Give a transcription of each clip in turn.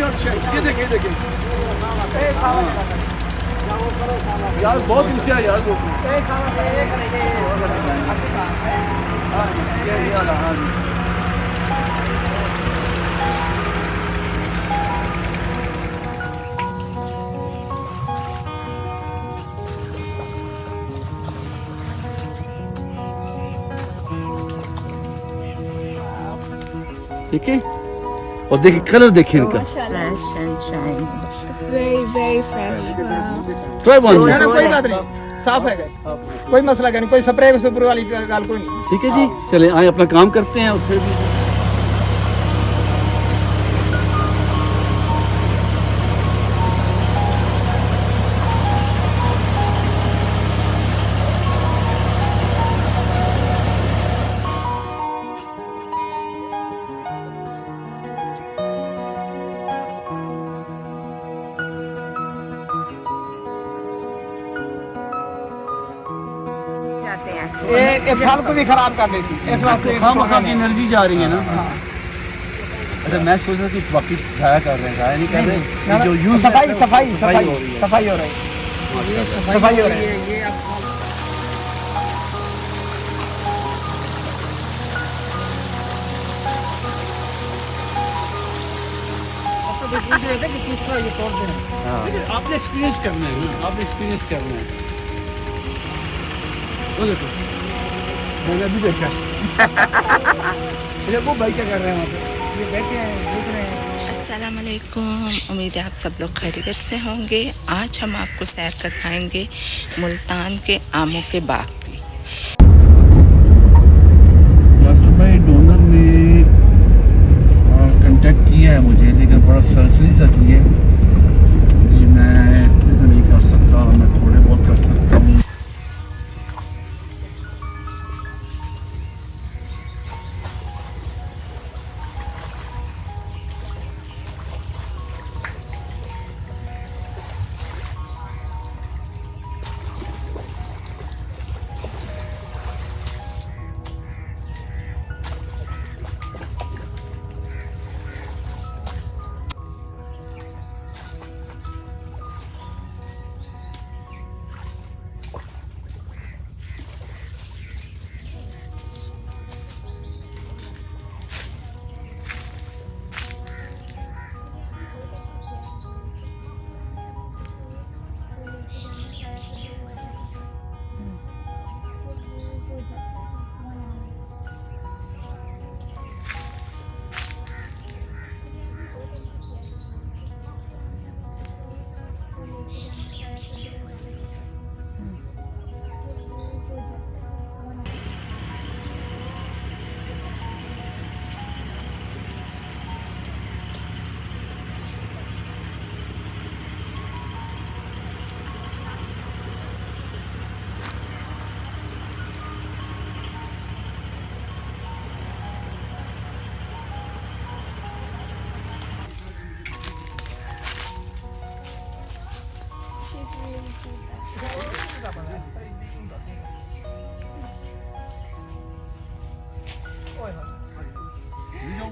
ये देखिए देखिए यार, बहुत ऊंचा है यार वो। ये वाला, हाँ जी। ठीक है, और देखिए कलर देखिए इनका। Fresh and shiny. It's very, very fresh. Wow. Try one. कोई बात नहीं, साफ है, कोई मसला नहीं, कोई स्प्रे वाली गाल कोई नहीं। ठीक है जी, चले आए अपना काम करते हैं और फिर भी जाते हैं। ये फल को भी खराब कर देती, इस वास्ते खामखा की एनर्जी जा रही है ना। अच्छा, मैं सोच रहा कि बाकी जाया कर रहे हैं, जाया नहीं कर रहे, ये जो यूज सफाई सफाई सफाई हो रही है। सफाई हो रही है, सफाई हो रही है। देखिए, आपने एक्सपीरियंस करना है ना, आपने एक्सपीरियंस करना है। वो देखो, मैंने अभी देखा। ये वो भाई क्या कर रहे हैं वहाँ पे? ये बैठे हैं, देख रहे हैं। अस्सलाम वालेकुम, उम्मीद है आप सब लोग खैरियत से होंगे। आज हम आपको सैर करवाएंगे मुल्तान के आमों के बाग की। यासर भाई डोनर ने कांटेक्ट किया है मुझे, लेकिन बड़ा सरसरी सा किया है कि मैं इतने तो नहीं कर सकता, मैं थोड़े बहुत कर सकता हूँ।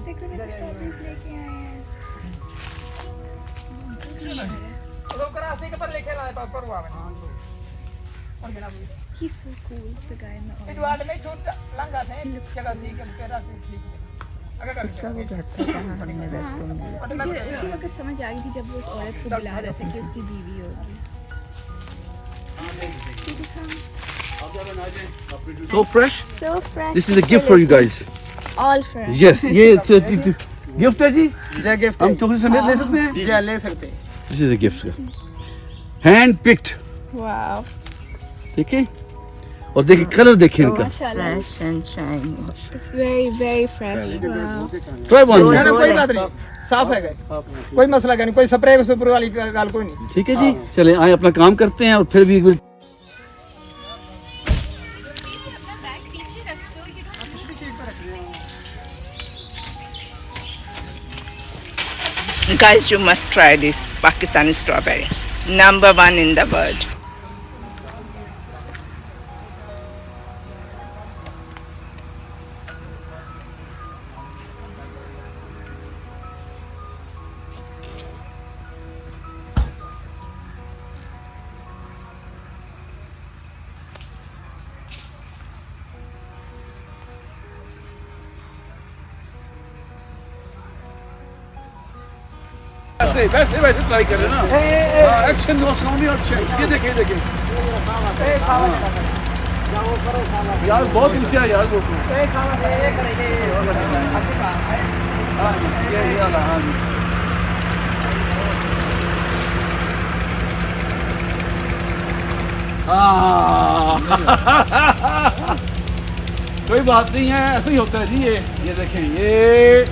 देखो ना, स्ट्रॉबेरीज लेके आए हैं। He's so cool, the guy in the orange. इसका वो घर पे कहाँ हमने रेस्टोरेंट में। मुझे उसी वक्त समझ आ गई थी जब वो उस औरत को बुला रहे थे कि उसकी बीवी होगी। So fresh. So fresh. This is a gift for you guys. All fresh. Yes, ये गिफ्ट है जी। जय गिफ्ट हम चोकरी समेत ले सकते हैं। जी ले सकते हैं। This is a gift, hand picked. Wow. ठीक है, और देखिए कलर देखिए इनका। Mashallah. Fresh and shiny. It's very, very fresh. Wow. Try one. कोई बात नहीं, साफ है, कोई मसला नहीं, कोई स्प्रे वाली गाल कोई नहीं। ठीक है जी, चले आए अपना काम करते हैं और फिर भी Guys, you must try this Pakistani strawberry. Number 1 in the world. वैसे वैसे वैसे ट्राई कर रहे ना एक्शन नो साउंड और ये देखिए देखिए यार बहुत ऊंचा है यार वो कोई बात नहीं है, ऐसे ही होता है जी। ये देखें ये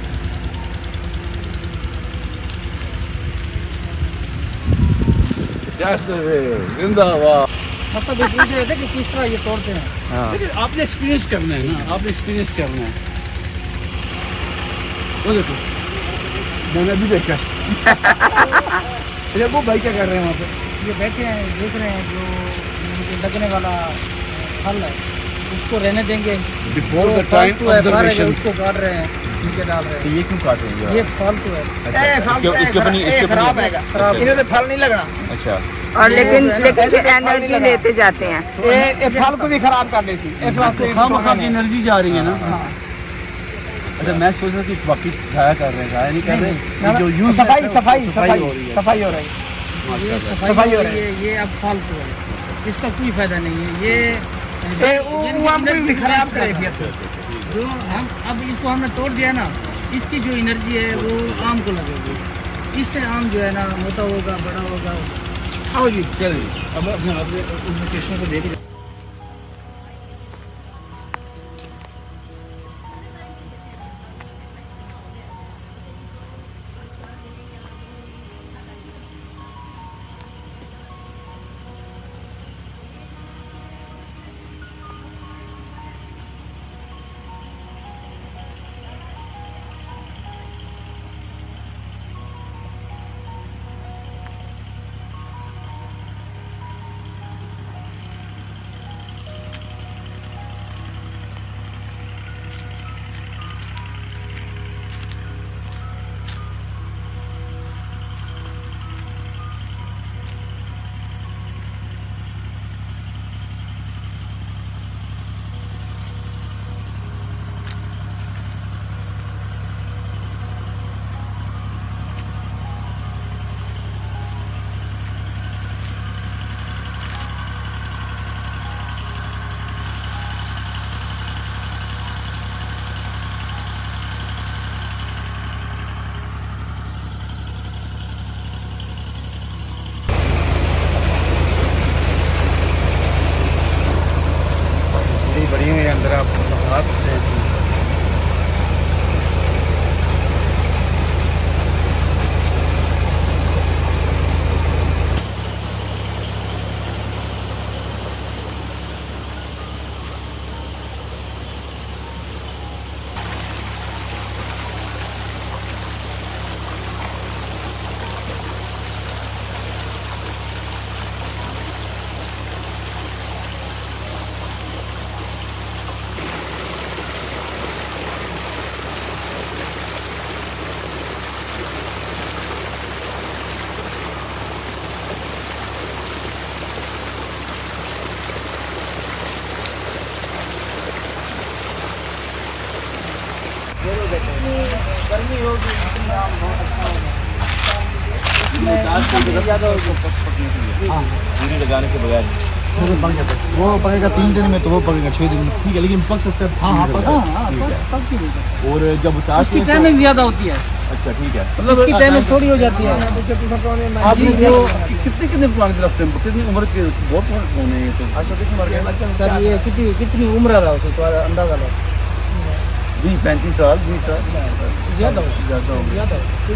जिंदाबाद। मतलब ये पूछ रहे थे कि किस तरह ये तोड़ते हैं। लेकिन आपने एक्सपीरियंस करना है ना, आपने एक्सपीरियंस करना है। वो देखो मैंने भी देखा ये वो भाई क्या कर रहे हैं वहाँ पे? ये बैठे हैं देख रहे हैं जो लगने वाला फल है उसको रहने देंगे। Before जो the time फालतू है, सारे observations। उसको काट रहे हैं, नीचे डाल रहे हैं। ये क्यों काट रहे हैं ये फालतू है। इसके ऊपर नहीं, इसके ऊपर खराब नहीं। आएगा, इन्हें तो फल नहीं लगना। अच्छा और लेकिन ये एनर्जी लेते जाते हैं। ये फल को भी खराब कर देती इस वास्ते। खाम की एनर्जी जा रही है ना। अच्छा मैं सोच रहा कि बाकी जाया कर रहे हैं, जाया नहीं कर रहे ये जो यूज सफाई सफाई सफाई सफाई हो रही है। सफाई हो रही है। ये सफाई सफाई हो हो रही रही है, ये अब फालतू है, इसका कोई फायदा नहीं है। ये वो हमको भी खराब करेगी। जो हम अब इसको हमने तोड़ दिया ना, इसकी जो एनर्जी है वो आम को लगेगी, इससे आम जो है ना मोटा होगा, बड़ा होगा। आओ जी चलिए अब अपने उन लोकेशन को देख बड़ी हुई अंदर आप हाथ से पूरी लगाने के बगैर वो पकेगा 3 दिन में, तो वो पकेगा 6 दिन में। ठीक है, लेकिन पक सकता है। हाँ और जब उतार उसकी टाइमिंग ज़्यादा होती है, अच्छा ठीक है, इसकी टाइमिंग थोड़ी हो जाती है। आपने जो कितने पुराने दरख्त हैं, कितनी उम्र के? बहुत पुराने हैं ये तो। सर ये कितनी उम्र रहा उसे तो अंदाजा लो। 20-35 साल, 20 साल ज़्यादा हो ज़्यादा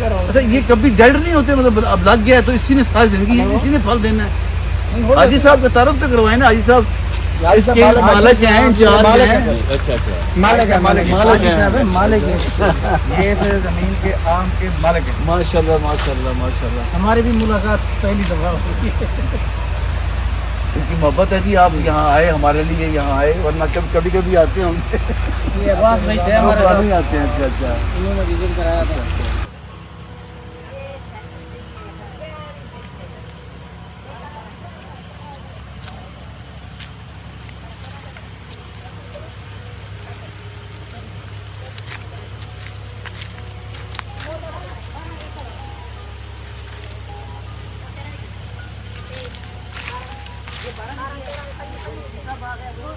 हो। अच्छा ये कभी डेड नहीं होते? मतलब अब लग गया है तो इसी ने सारी जिंदगी इसी ने फल देना है। हाजी साहब का तारफ तो करवाए ना। हाजी साहब इसके मालिक हैं, इंचार्ज हैं। अच्छा अच्छा मालिक है, मालिक मालिक हैं। मालिक है। ये इस जमीन के आम के मालिक है। माशाल्लाह माशाल्लाह माशाल्लाह। हमारी भी मुलाकात पहली दफ़ा हुई है। उनकी मोहब्बत है जी, आप यहाँ आए, हमारे लिए यहाँ आए, वरना कभी कभी आते हैं हम। ये अब्बास भाई थे हमारे साथ, नहीं आते हैं। अच्छा अच्छा। उन्होंने विजिट कराया था। आ गया जो